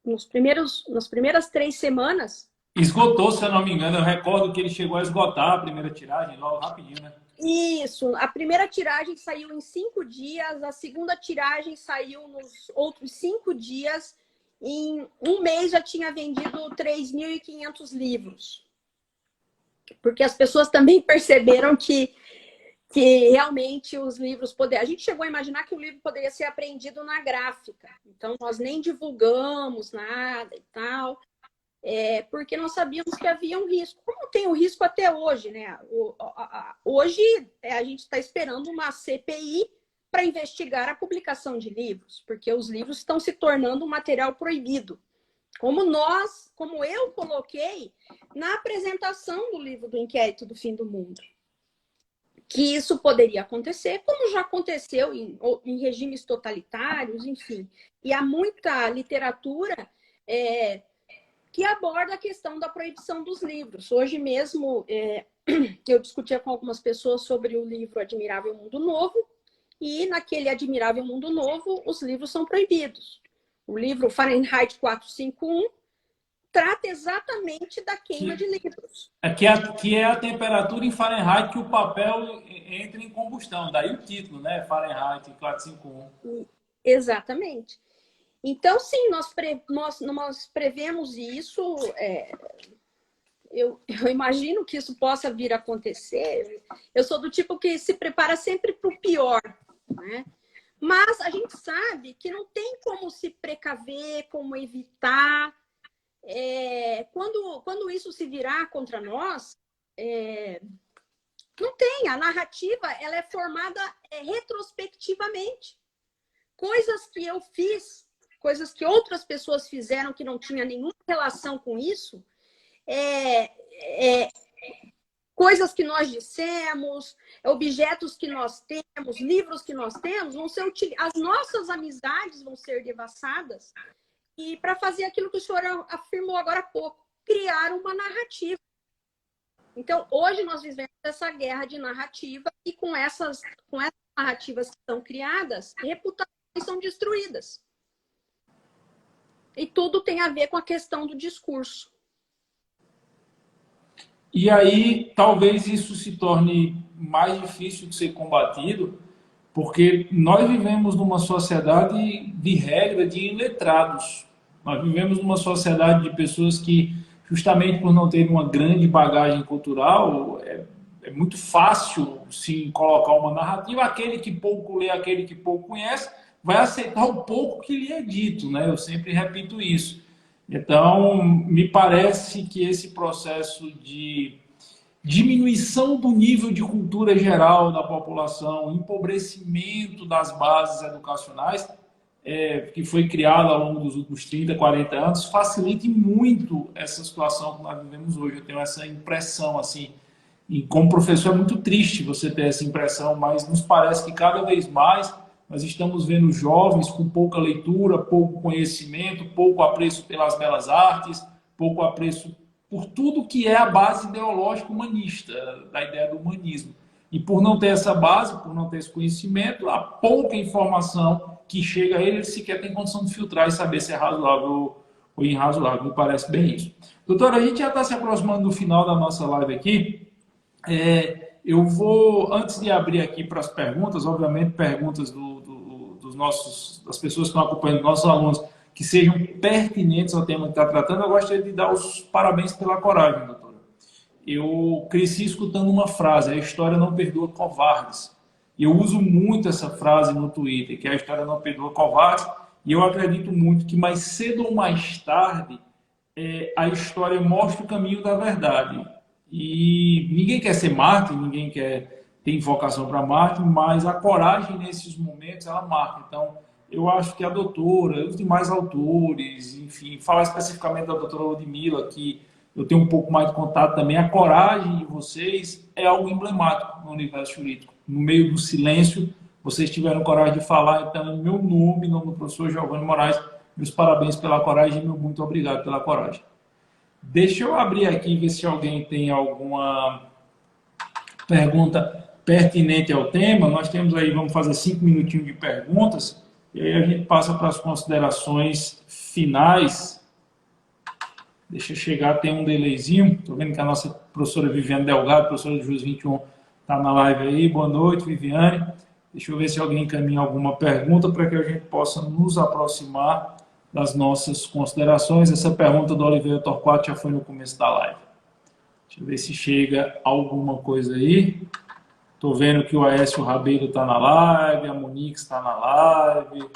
nas primeiras 3 semanas. Esgotou, se eu não me engano. Eu recordo que ele chegou a esgotar a primeira tiragem logo rapidinho, né? Isso, a primeira tiragem saiu em 5 dias, a segunda tiragem saiu nos outros 5 dias. Em um mês já tinha vendido 3.500 livros. Porque as pessoas também perceberam que realmente os livros poderiam... A gente chegou a imaginar que o livro poderia ser apreendido na gráfica. Então, nós nem divulgamos nada e tal, porque nós sabíamos que havia um risco. Como tem o risco até hoje, né? Hoje, a gente está esperando uma CPI para investigar a publicação de livros, porque os livros estão se tornando um material proibido. Como eu coloquei na apresentação do livro do Inquérito do Fim do Mundo, que isso poderia acontecer, como já aconteceu em regimes totalitários, enfim. E há muita literatura que aborda a questão da proibição dos livros. Hoje mesmo, eu discutia com algumas pessoas sobre o livro Admirável Mundo Novo, e naquele Admirável Mundo Novo, os livros são proibidos. O livro Fahrenheit 451 trata exatamente da queima de livros. Que é a temperatura em Fahrenheit que o papel entra em combustão. Daí o título, né? Fahrenheit 451. Exatamente. Então, sim, nós prevemos isso. Eu imagino que isso possa vir a acontecer. Eu sou do tipo que se prepara sempre para o pior, né? Mas a gente sabe que não tem como se precaver, como evitar. Quando isso se virar contra nós, não tem. A narrativa ela é formada retrospectivamente. Coisas que eu fiz, coisas que outras pessoas fizeram que não tinha nenhuma relação com isso, coisas que nós dissemos, objetos que nós temos, livros que nós temos, vão ser utilizados. As nossas amizades vão ser devassadas. E para fazer aquilo que o senhor afirmou agora há pouco, criar uma narrativa. Então, hoje nós vivemos essa guerra de narrativa e com essas narrativas que são criadas, reputações são destruídas. E tudo tem a ver com a questão do discurso. E aí, talvez isso se torne mais difícil de ser combatido, porque nós vivemos numa sociedade de regra de iletrados. Nós vivemos numa sociedade de pessoas que, justamente por não terem uma grande bagagem cultural, é muito fácil se colocar uma narrativa. Aquele que pouco lê, aquele que pouco conhece, vai aceitar o pouco que lhe é dito, né? Eu sempre repito isso. Então, me parece que esse processo de diminuição do nível de cultura geral da população, empobrecimento das bases educacionais, que foi criado ao longo dos últimos 30, 40 anos, facilite muito essa situação que nós vivemos hoje. Eu tenho essa impressão, assim, e como professor é muito triste você ter essa impressão, mas nos parece que cada vez mais nós estamos vendo jovens com pouca leitura, pouco conhecimento, pouco apreço pelas belas artes, pouco apreço por tudo que é a base ideológica humanista, da ideia do humanismo. E por não ter essa base, por não ter esse conhecimento, a pouca informação que chega a ele sequer tem condição de filtrar e saber se é razoável ou irrazoável. Me parece bem isso. Doutora, a gente já está se aproximando do final da nossa live aqui. Eu vou, antes de abrir aqui para as perguntas, obviamente perguntas das pessoas que estão acompanhando, nossos alunos, que sejam pertinentes ao tema que está tratando, eu gostaria de dar os parabéns pela coragem, doutora. Eu cresci escutando uma frase: a história não perdoa covardes. E eu uso muito essa frase no Twitter, que a história não perdoa covardes, e eu acredito muito que mais cedo ou mais tarde a história mostra o caminho da verdade. E ninguém quer ser mártir, ninguém quer ter vocação para mártir, mas a coragem nesses momentos, ela marca. Então, eu acho que a doutora, os demais autores, enfim, falar especificamente da doutora Ludmila, que eu tenho um pouco mais de contato também, a coragem de vocês é algo emblemático no universo jurídico. No meio do silêncio, vocês tiveram coragem de falar, então, em meu nome, em nome do professor Giovanni Moraes, meus parabéns pela coragem e meu muito obrigado pela coragem. Deixa eu abrir aqui e ver se alguém tem alguma pergunta pertinente ao tema. Nós temos aí, vamos fazer 5 minutinhos de perguntas. E aí a gente passa para as considerações finais. Deixa eu chegar, tem um delayzinho. Estou vendo que a nossa professora Viviane Delgado, professora de Juiz 21, está na live aí. Boa noite, Viviane. Deixa eu ver se alguém encaminha alguma pergunta para que a gente possa nos aproximar das nossas considerações. Essa pergunta do Oliveira Torquato já foi no começo da live. Deixa eu ver se chega alguma coisa aí. Estou vendo que o Aécio Rabelo está na live, a Monique está na live.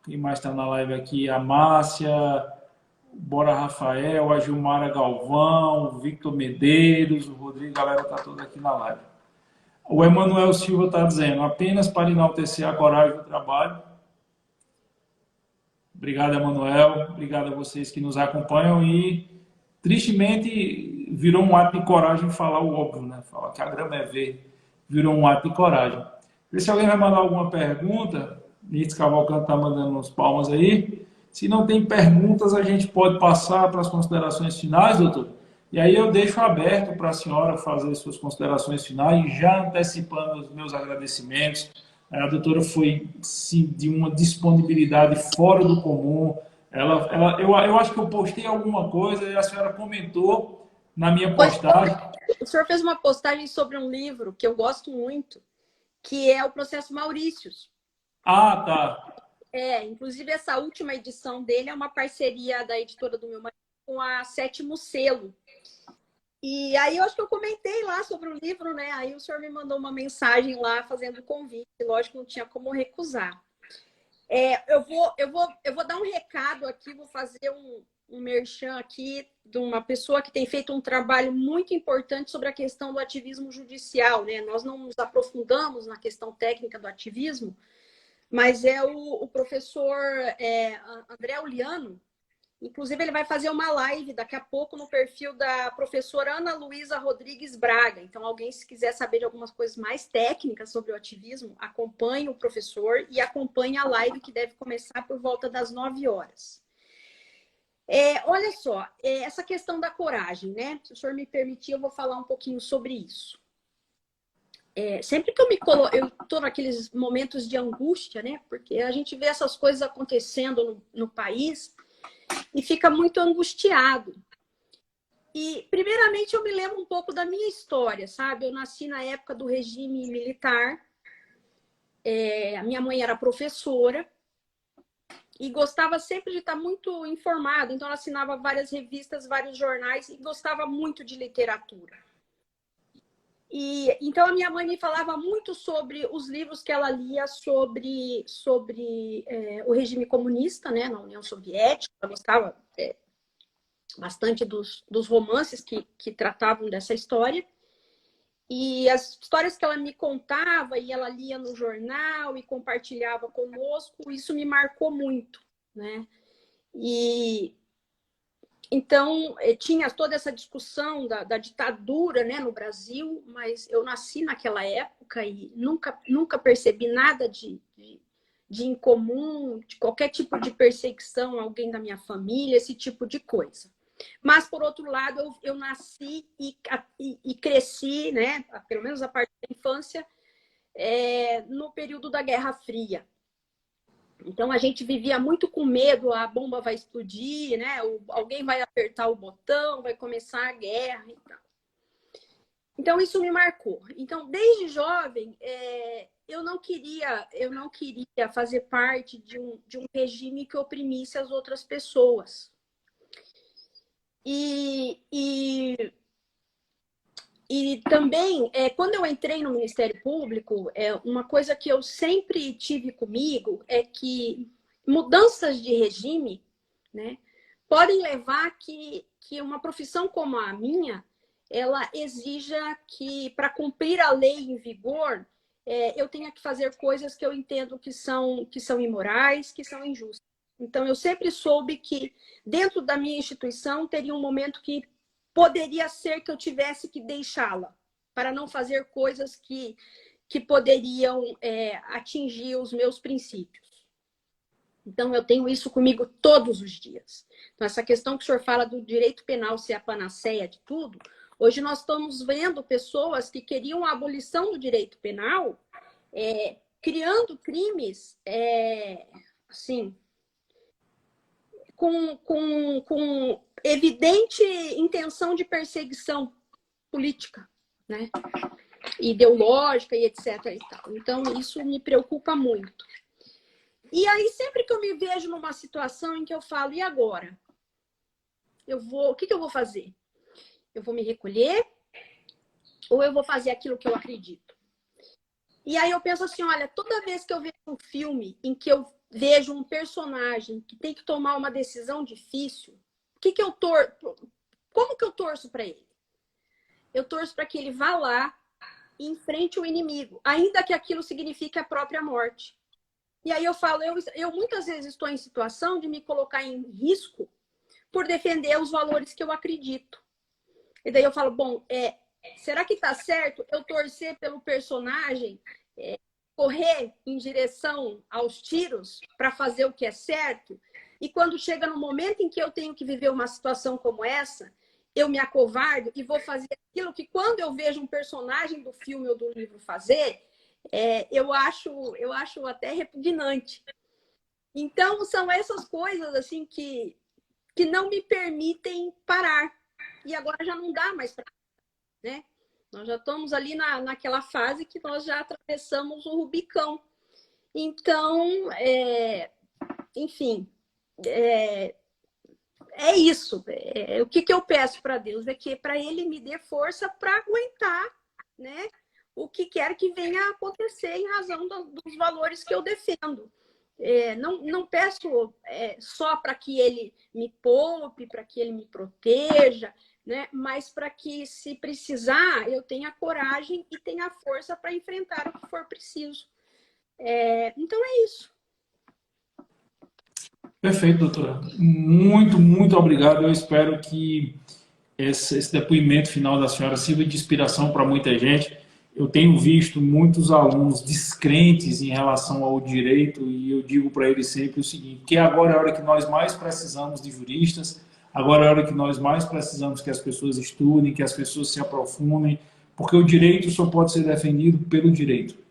Quem mais está na live aqui? A Márcia, Bora Rafael, a Gilmara Galvão, o Victor Medeiros, o Rodrigo, a galera está toda aqui na live. O Emanuel Silva está dizendo, apenas para enaltecer a coragem do trabalho. Obrigado, Emanuel. Obrigado a vocês que nos acompanham e, tristemente, virou um ato de coragem falar o óbvio, né? Falar que a grama é verde. Virou um ato de coragem. Vê se alguém vai mandar alguma pergunta. Nitz Cavalcante está mandando uns palmas aí. Se não tem perguntas, a gente pode passar para as considerações finais, doutor. E aí eu deixo aberto para a senhora fazer suas considerações finais, já antecipando os meus agradecimentos. A doutora foi, sim, de uma disponibilidade fora do comum. Eu acho que eu postei alguma coisa e a senhora comentou na minha postagem. O senhor fez uma postagem sobre um livro que eu gosto muito, que é o Processo Maurícios. Ah, tá. Inclusive essa última edição dele é uma parceria da editora do meu marido com a Sétimo Selo. E aí eu acho que eu comentei lá sobre o livro, né? Aí o senhor me mandou uma mensagem lá fazendo o convite. Lógico, não tinha como recusar. Eu vou dar um recado aqui, vou fazer um merchan aqui de uma pessoa que tem feito um trabalho muito importante sobre a questão do ativismo judicial, né? Nós não nos aprofundamos na questão técnica do ativismo, mas é o professor André Uliano. Inclusive, ele vai fazer uma live daqui a pouco no perfil da professora Ana Luísa Rodrigues Braga. Então, alguém, se quiser saber de algumas coisas mais técnicas sobre o ativismo, acompanhe o professor e acompanhe a live que deve começar por volta das 9 horas. Olha só, essa questão da coragem, né? Se o senhor me permitir, eu vou falar um pouquinho sobre isso. Sempre que eu estou naqueles momentos de angústia, né? Porque a gente vê essas coisas acontecendo no país e fica muito angustiado. E, primeiramente, eu me lembro um pouco da minha história, sabe? Eu nasci na época do regime militar, a minha mãe era professora e gostava sempre de estar muito informada, então ela assinava várias revistas, vários jornais e gostava muito de literatura. Então, a minha mãe me falava muito sobre os livros que ela lia sobre o regime comunista, né, na União Soviética. Ela gostava bastante dos romances que tratavam dessa história. E as histórias que ela me contava e ela lia no jornal e compartilhava conosco, isso me marcou muito, né? Então, tinha toda essa discussão da ditadura, né, no Brasil, mas eu nasci naquela época e nunca percebi nada de incomum, de qualquer tipo de perseguição a alguém da minha família, esse tipo de coisa. Mas, por outro lado, eu nasci e cresci, né, pelo menos a parte da infância, no período da Guerra Fria. Então, a gente vivia muito com medo, a bomba vai explodir, né? Alguém vai apertar o botão, vai começar a guerra e tal. Então, isso me marcou. Então, desde jovem, eu não queria fazer parte de um regime que oprimisse as outras pessoas. E também, quando eu entrei no Ministério Público, uma coisa que eu sempre tive comigo é que mudanças de regime, né, podem levar que uma profissão como a minha, ela exija que, para cumprir a lei em vigor, eu tenha que fazer coisas que eu entendo que são imorais, que são injustas. Então, eu sempre soube que, dentro da minha instituição, teria um momento que poderia ser que eu tivesse que deixá-la, para não fazer coisas que poderiam atingir os meus princípios. Então, eu tenho isso comigo todos os dias. Então, essa questão que o senhor fala do direito penal ser a panaceia de tudo, hoje nós estamos vendo pessoas que queriam a abolição do direito penal criando crimes, assim, com evidente intenção de perseguição política, né? Ideológica e etc. E tal. Então, isso me preocupa muito. E aí, sempre que eu me vejo numa situação em que eu falo, e agora? O que eu vou fazer? Eu vou me recolher ou eu vou fazer aquilo que eu acredito? E aí eu penso assim, olha, toda vez que eu vejo um filme em que eu vejo um personagem que tem que tomar uma decisão difícil, como que eu torço para ele? Eu torço para que ele vá lá e enfrente o inimigo, ainda que aquilo signifique a própria morte. E aí eu falo, eu muitas vezes estou em situação de me colocar em risco por defender os valores que eu acredito. E daí eu falo, bom, será que tá certo eu torcer pelo personagem, correr em direção aos tiros para fazer o que é certo? E quando chega no momento em que eu tenho que viver uma situação como essa, eu me acovardo e vou fazer aquilo que quando eu vejo um personagem do filme ou do livro fazer, eu acho até repugnante. Então, são essas coisas assim que não me permitem parar. E agora já não dá mais para, né? Nós já estamos ali naquela fase que nós já atravessamos o Rubicão. Então, enfim, é isso. O que eu peço para Deus é que para Ele me dê força para aguentar, né, o que quer que venha a acontecer em razão dos valores que eu defendo. Não peço só para que Ele me poupe, para que Ele me proteja, né, mas para que, se precisar, eu tenha coragem e tenha força para enfrentar o que for preciso. Então é isso. Perfeito, doutora. Muito, muito obrigado. Eu espero que esse depoimento final da senhora sirva de inspiração para muita gente. Eu tenho visto muitos alunos descrentes em relação ao direito e eu digo para eles sempre o seguinte, que agora é a hora que nós mais precisamos de juristas, agora é a hora que nós mais precisamos que as pessoas estudem, que as pessoas se aprofundem, porque o direito só pode ser defendido pelo direito.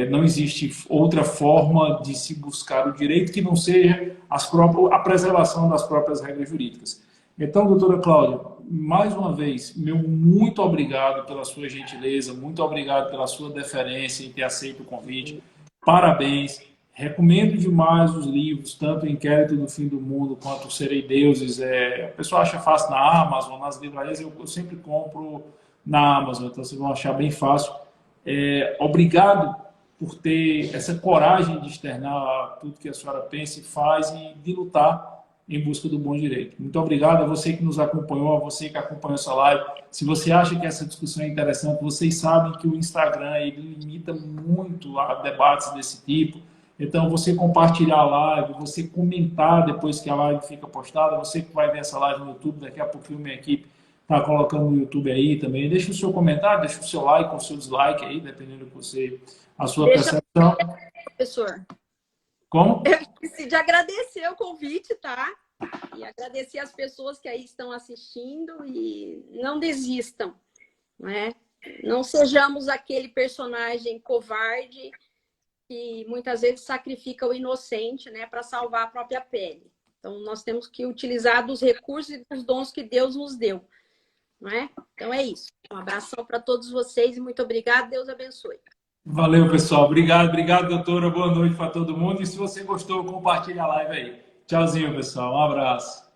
Não existe outra forma de se buscar o direito que não seja a preservação das próprias regras jurídicas. Então, doutora Cláudia, mais uma vez, meu muito obrigado pela sua gentileza, muito obrigado pela sua deferência em ter aceito o convite. Parabéns. Recomendo demais os livros, tanto o Inquérito do Fim do Mundo quanto o Serei Deuses. A pessoa acha fácil na Amazon, nas livrarias, eu sempre compro na Amazon, então vocês vão achar bem fácil. Obrigado por ter essa coragem de externar tudo que a senhora pensa e faz e de lutar em busca do bom direito. Muito obrigado a você que nos acompanhou, a você que acompanhou essa live. Se você acha que essa discussão é interessante, vocês sabem que o Instagram ele limita muito a debates desse tipo. Então, você compartilhar a live, você comentar depois que a live fica postada, você que vai ver essa live no YouTube, daqui a pouquinho minha equipe está colocando no YouTube aí também. Deixa o seu comentário, deixa o seu like ou o seu dislike aí, dependendo do que você, a sua percepção. Professor. Como? Eu esqueci de agradecer o convite, tá? E agradecer as pessoas que aí estão assistindo e não desistam, né? Não sejamos aquele personagem covarde que muitas vezes sacrifica o inocente, né, para salvar a própria pele. Então, nós temos que utilizar dos recursos e dos dons que Deus nos deu, não é? Então, é isso. Um abração para todos vocês e muito obrigado. Deus abençoe. Valeu, pessoal. Obrigado, doutora. Boa noite para todo mundo. E se você gostou, compartilha a live aí. Tchauzinho, pessoal. Um abraço.